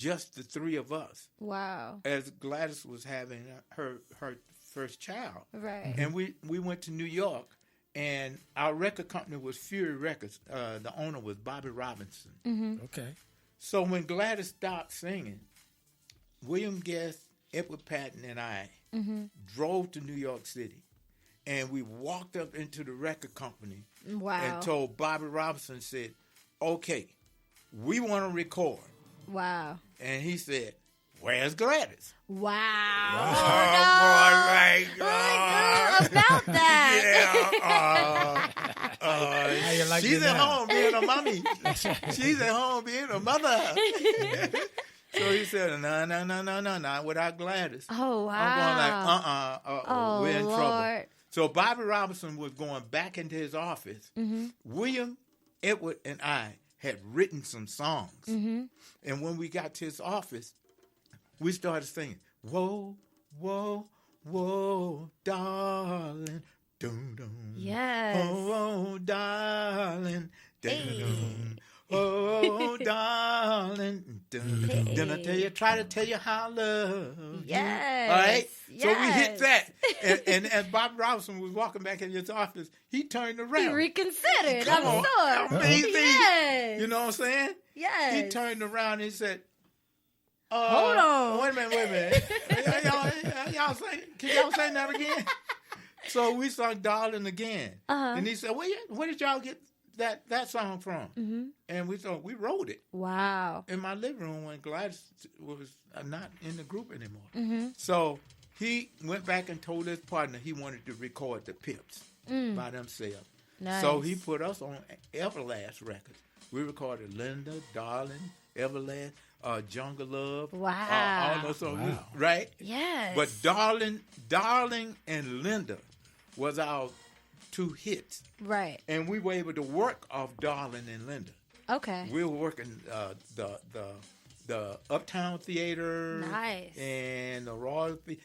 just the three of us. Wow. As Gladys was having her first child. Right. And we went to New York, and our record company was Fury Records. The owner was Bobby Robinson. Mm-hmm. Okay. So when Gladys stopped singing, William Guest, Edward Patton, and I drove to New York City, and we walked up into the record company and told Bobby Robinson, said, okay, we want to record. Wow. And he said, where's Gladys? Wow. Oh, boy, About that. Yeah. Like She's at home being a mommy. She's at home being a mother. So he said, no, not without Gladys. Oh, wow. I'm going like, we're in Lord. trouble. So Bobby Robinson was going back into his office. Mm-hmm. William, Edward, and I had written some songs. Mm-hmm. And when we got to his office, we started singing, whoa, whoa, whoa, darling, dum, dum. Yes. Oh, darling, dum, Hey. dum. Oh, darling, dum, dum. Then I try to tell you how I love you. Yes. All right? Yes. So we hit that. And as Bob Robinson was walking back in his office, he turned around. He reconsidered, Come I'm on. sure. Amazing. Yes. You know what I'm saying? Yes. He turned around and he said, Hold on. Wait a minute. y'all say, can y'all say that again? So we sung Darling again. Uh-huh. And he said, where did y'all get that song from? Mm-hmm. And we wrote it Wow. in my living room when Gladys was not in the group anymore. Mm-hmm. So he went back and told his partner he wanted to record the Pips by themselves. Nice. So he put us on Everlast Records. We recorded Linda, Darling, Everlast, Jungle Love. Wow. All those songs, Wow. right? Yes. But Darling and Linda was our two hits. Right. And we were able to work off Darling and Linda. Okay. We were working the Uptown Theater. Nice. And the Royal Theater.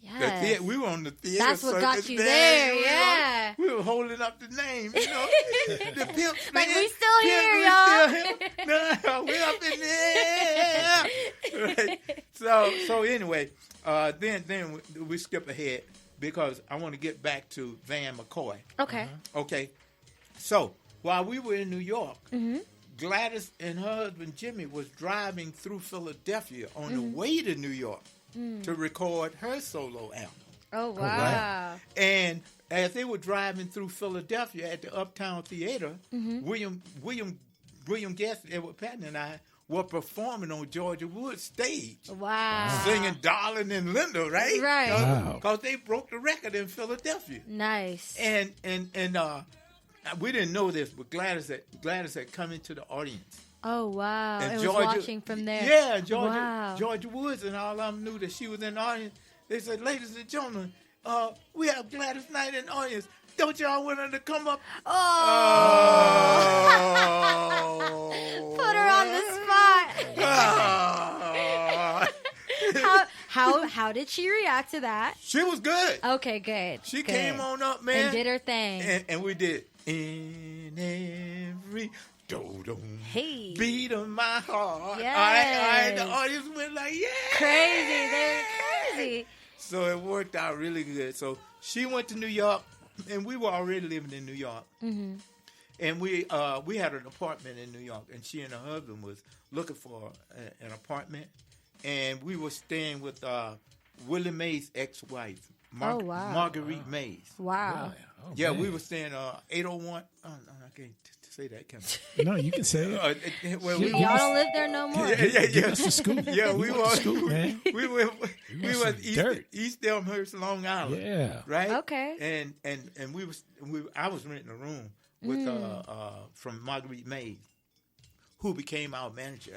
Yes. We were on the theater. That's what got circus you then. there, We were- yeah. We were holding up the name, you know. The Pimps, Like, man. we still here, we y'all. Still here. No, we up in there. Right. So anyway, then we skip ahead because I want to get back to Van McCoy. Okay. Okay. So while we were in New York, Gladys and her husband Jimmy was driving through Philadelphia on the way to New York to record her solo album. Oh, wow. wow. And as they were driving through Philadelphia at the Uptown Theater, William Guest, Edward Patton, and I were performing on Georgia Wood's stage. Wow. Singing Darling and Linda, right? Right. Wow. Because they broke the record in Philadelphia. Nice. And we didn't know this, but Gladys had come into the audience. Oh, wow. And was Georgia, watching from there. Yeah, Wow. Georgia Woods and all of them knew that she was in the audience. They said, ladies and gentlemen, we have Gladys Knight in the audience. Don't y'all want her to come up? Oh. Oh. Put her on the spot. How did she react to that? She was good. Okay, good. She good. came on up, man. And did her thing. And we did. In every Hey. beat of my heart. Yes. All right. The audience went like, yeah. Crazy. They're crazy. So it worked out really good. So she went to New York, and we were already living in New York. Mm-hmm. And we had an apartment in New York, and she and her husband was looking for an apartment. And we were staying with Willie Mays' ex-wife, wow. Marguerite Mays. Wow. Oh, Yeah, man. we were staying 801. Oh, no, I can't say that, can No, you can say it. well, Yeah, Y'all don't live there no more. yeah. That's the scoop. Yeah, we went were. to school, man. We were some dirt. East Elmhurst, Long Island. Yeah. Right. Okay. And I was renting a room with from Marguerite Mays, who became our manager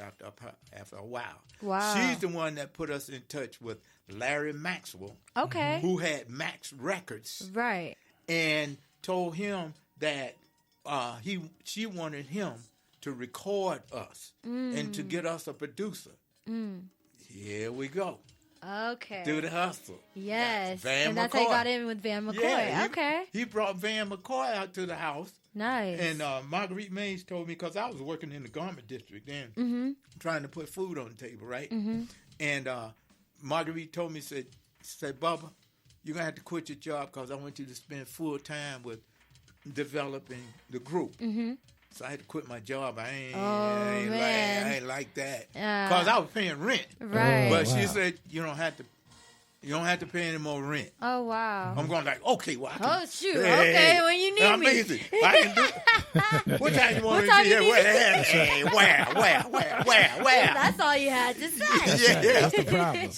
after a while. Wow. She's the one that put us in touch with Larry Maxwell, Okay. who had Max Records, Right. and told him that she wanted him to record us and to get us a producer. Here we go. Okay. Do the hustle. Yes. Van and that's how you McCoy. got in with Van McCoy. Yeah, okay. He brought Van McCoy out to the house Nice. And Marguerite Mays told me, because I was working in the garment district then, trying to put food on the table, right? And Marguerite told me, said, Bubba, you're going to have to quit your job because I want you to spend full time with developing the group. So I had to quit my job. I ain't like that because I was paying rent. Right. But she said you don't have to pay any more rent. Oh wow. I'm going like, okay, well, I can, oh shoot. Okay, when you need I'm me. easy. I can do. What time you want me to be here? Where? That's all you had to say. Yeah. That's the problem.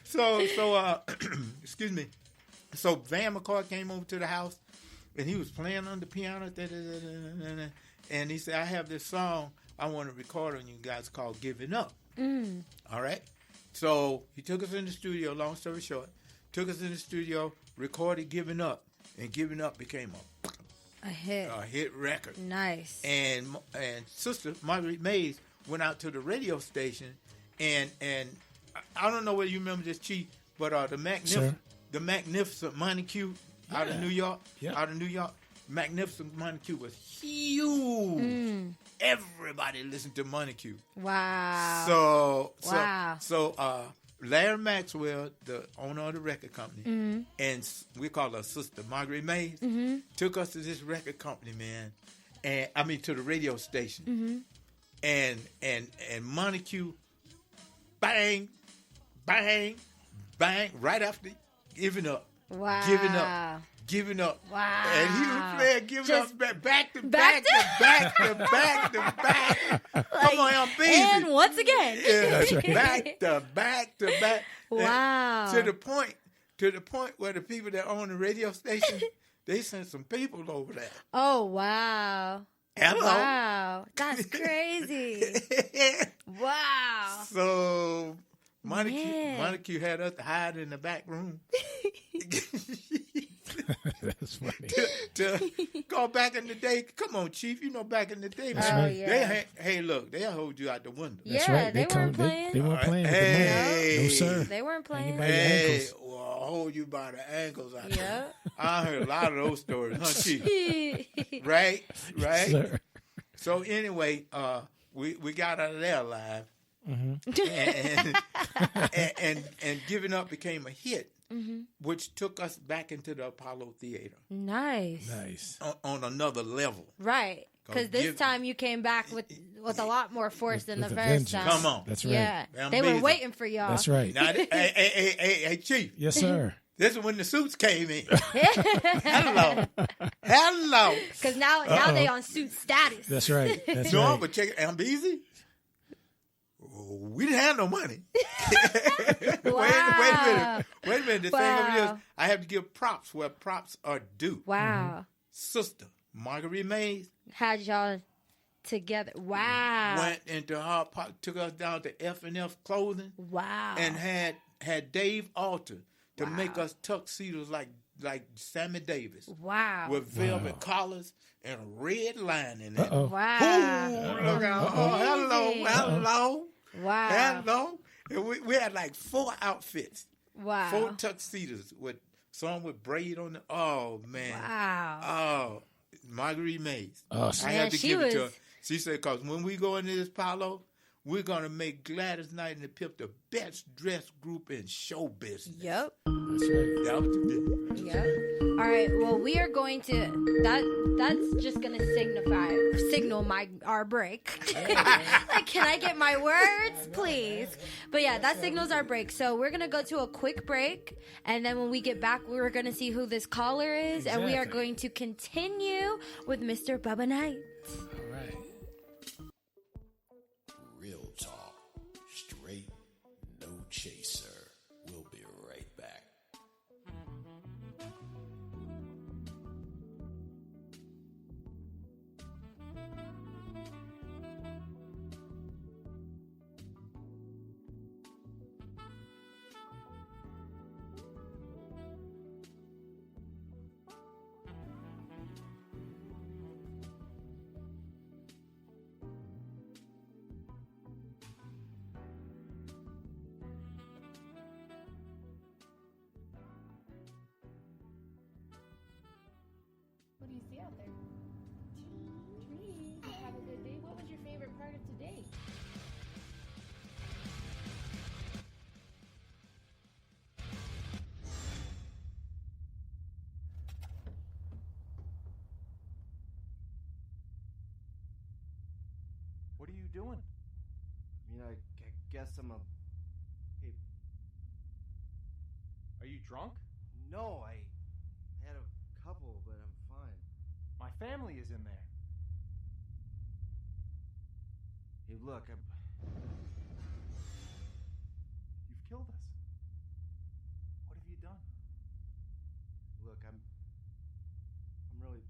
So excuse me. So Van McCoy came over to the house, and he was playing on the piano. And he said, I have this song I want to record on you guys called Giving Up. All right? So he took us in the studio, long story short, recorded Giving Up, and Giving Up became a hit record. Nice. And Sister Marguerite Mays went out to the radio station, and I don't know whether you remember this, Chief, but the Magnificent Montague out of New York, Magnificent Montague was huge. Everybody listened to Montague. Wow. So Larry Maxwell, the owner of the record company, and we call her Sister Marguerite Mays, took us to this record company, man, and to the radio station, and Montague, bang, bang, bang, right after Giving Up. Wow. Giving Up. Wow. And he was playing Giving Up back to back. Come on, I'm busy. And once again. Back to back. Wow. And to the point where the people that own the radio station, they sent some people over there. Oh, wow. Hello. Wow. That's crazy. Wow. So Montague had us hide in the back room. That's funny. to go back in the day. Come on, Chief. You know back in the day, That's man. right. Yeah. Hey, look, they'll hold you out the window. That's Yeah, right. they weren't playing. They weren't playing with the Hey. money. No, sir. They weren't playing. Anybody- By your Hey, ankles. well, I'll hold you by the ankles out Yeah. there. I heard a lot of those stories, huh, Chief? Right? Sir. So anyway, we got out of there alive. And Giving Up became a hit, which took us back into the Apollo Theater Nice. on another level. Right. Because this time you came back with a lot more force than the with a first vengeance. time. Come on. That's right. Yeah. I'm They were busy. waiting for y'all. That's right. Now, hey, Chief. Yes, sir. This is when the suits came in. Hello. Because now they on suit status. That's right. That's No, right. but check it. I'm easy. We didn't have no money. Wait a minute. The thing of it is, I have to give props where props are due. Wow. Sister Marguerite Mays Had y'all together. Wow. went into her pocket, took us down to F&F Clothing, Wow. and had Dave Alter to make us tuxedos like Sammy Davis Wow. with velvet collars and a red lining in it. Uh-oh. Wow. Ooh, look out. Oh, hello. Wow. Hello. And we had like 4 outfits. Wow. 4 tuxedos with some with braid on it. Oh, man. Wow. Oh, Marguerite Mays. Oh, I had to she give it to her. was- She said, because when we go into this Palo, we're going to make Gladys Knight and the Pip the best dressed group in show business. Yep. That's right. That was the deal. Yep. All right. Well, we are going to that's just gonna signal our break. Like, can I get my words, please? But yeah, that signals our break. So we're gonna go to a quick break, and then when we get back, we're gonna see who this caller is, and we are Exactly. going to continue with Mr. Bubba Knight. All right. Real talk, straight, no chaser. We'll be right back. What do you see out there? What are you doing? I guess I'm a... Hey, Are you drunk? no, I had a couple, but I'm fine. My family is in there. Hey, look, You've killed us. What have you done? look, I'm really...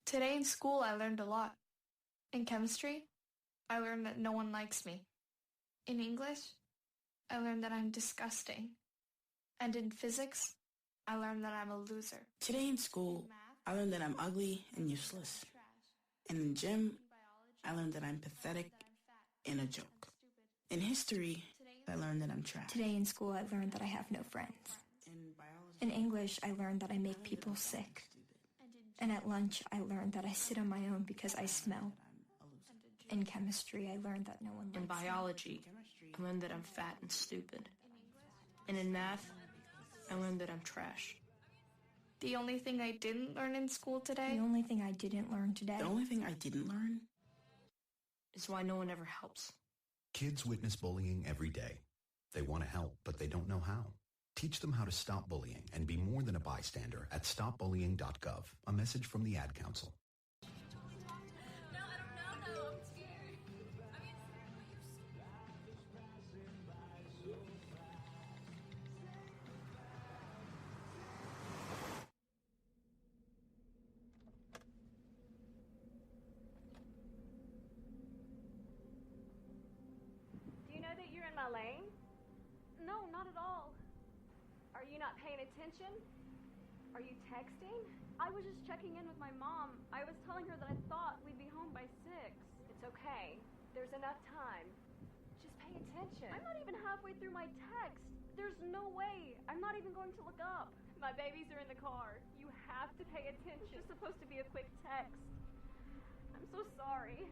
Today in school, I learned a lot. In chemistry, I learned that no one likes me. In English, I learned that I'm disgusting. And in physics, I learned that I'm a loser. Today in school, I learned that I'm ugly and useless. And in gym, I learned that I'm pathetic and a joke. In history, I learned that I'm trash. Today in school, I learned that I have no friends. In biology, In English, I learned that I make people sick. And at lunch, I learned that I sit on my own because I smell. In chemistry, I learned that no one likes In me. biology, I learned that I'm fat and stupid. And in math, I learned that I'm trash. The only thing I didn't learn in school today... The only thing I didn't learn today the only thing I didn't learn Is why no one ever helps. Kids witness bullying every day. They want to help, but they don't know how. Teach them how to stop bullying and be more than a bystander at stopbullying.gov. A message from the Ad Council. Do you know that you're in my lane? No, not at all. Are you not paying attention? Are you texting? I was just checking in with my mom. I was telling her that I thought we'd be home by 6. It's okay. There's enough time. Just pay attention. I'm not even halfway through my text. There's no way. I'm not even going to look up. My babies are in the car. You have to pay attention. It's just supposed to be a quick text. I'm so sorry.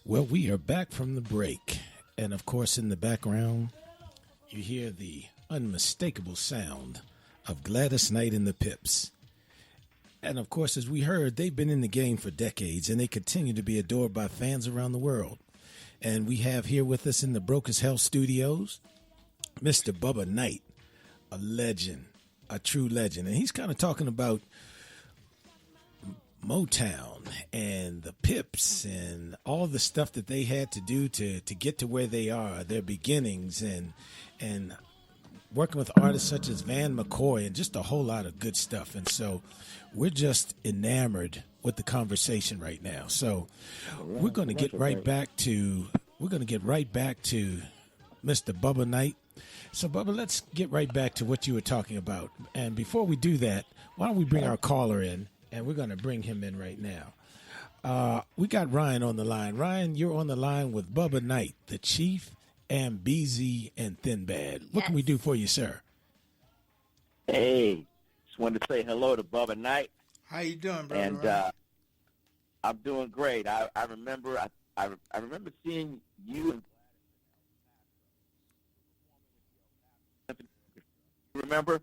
Well, we are back from the break. And of course, in the background, you hear the unmistakable sound of Gladys Knight and the Pips. And of course, as we heard, they've been in the game for decades, and they continue to be adored by fans around the world. And we have here with us in the Brokers Health Studios, Mr. Bubba Knight, a legend, a true legend. And he's kind of talking about Motown and the Pips and all the stuff that they had to do to get to where they are, their beginnings, and working with artists such as Van McCoy and just a whole lot of good stuff. And so we're just enamored with the conversation right now. So we're going to get right back to Mr. Bubba Knight. So Bubba, let's get right back to what you were talking about. And before we do that, why don't we bring our caller in? And we're going to bring him in right now. We got Ryan on the line. Ryan, you're on the line with Bubba Knight, the Chief, and BZ, and Thin Bad. What can we do for you, sir? Hey, just wanted to say hello to Bubba Knight. How you doing, brother? And I'm doing great. I remember seeing you. You remember?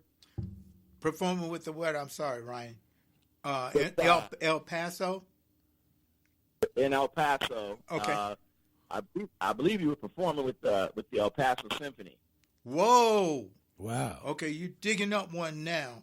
Performing with the what? I'm sorry, Ryan. With, El Paso? In El Paso. Okay. I believe you were performing with the El Paso Symphony. Whoa. Wow. Okay, you're digging up one now.